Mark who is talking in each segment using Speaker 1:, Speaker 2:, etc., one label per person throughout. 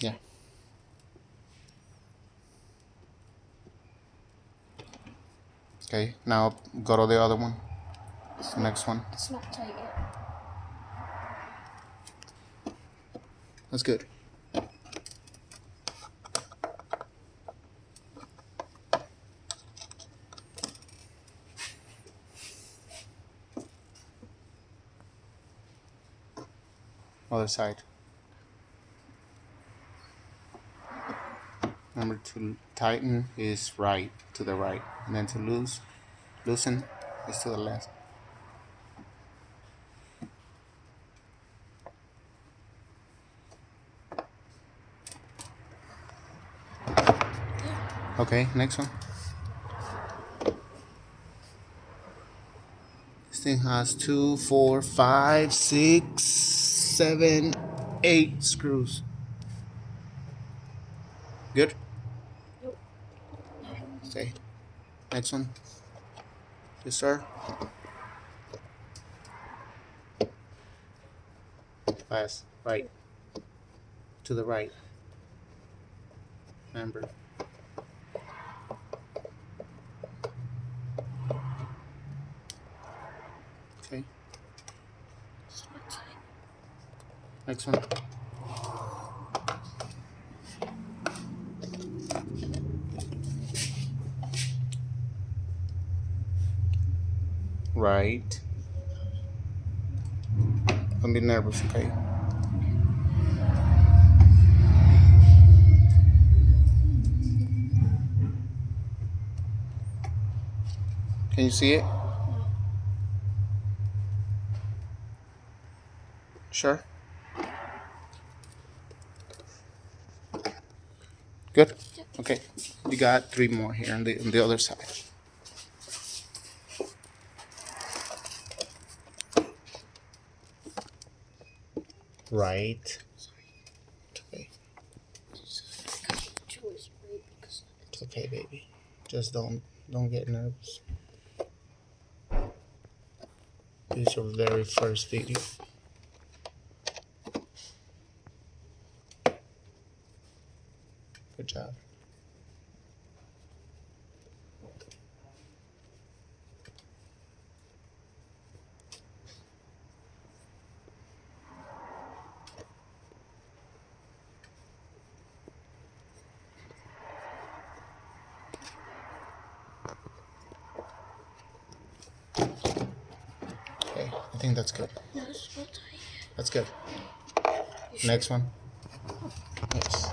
Speaker 1: Yeah. Okay, now go to the other one. The next one.
Speaker 2: It's not tight yet.
Speaker 1: That's good. Other side. Remember, to tighten is right, to the right, and then to loosen is to the left. Okay, next one. This thing has 2, 4, 5, 6, 7, 8 screws. Good?
Speaker 2: Nope.
Speaker 1: Okay. Next one. Yes, sir. Fast. Right. To the right. Remember. Okay.
Speaker 2: It's not tight.
Speaker 1: Next one. Right. Don't be nervous, okay? Can you see it?
Speaker 2: No.
Speaker 1: Sure. Good? Okay. You got 3 more here on the other side. Right. Okay. It's okay, baby. Just don't get nervous. This is your very first video. Good job. Okay, I think that's good.
Speaker 2: No, it's not tight.
Speaker 1: That's good.
Speaker 2: Sure?
Speaker 1: Next one. Yes.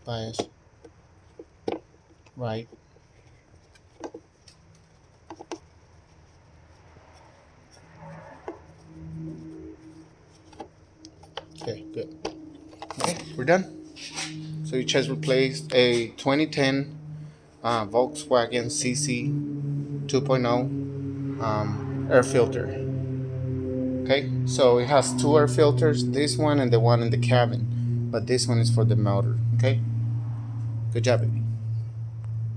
Speaker 1: Bias. Right. Okay, good. Okay, we're done. So you just replaced a 2010 Volkswagen CC 2.0 air filter. Okay, so it has 2 air filters, this one and the one in the cabin, but this one is for the motor. Okay, good job, baby.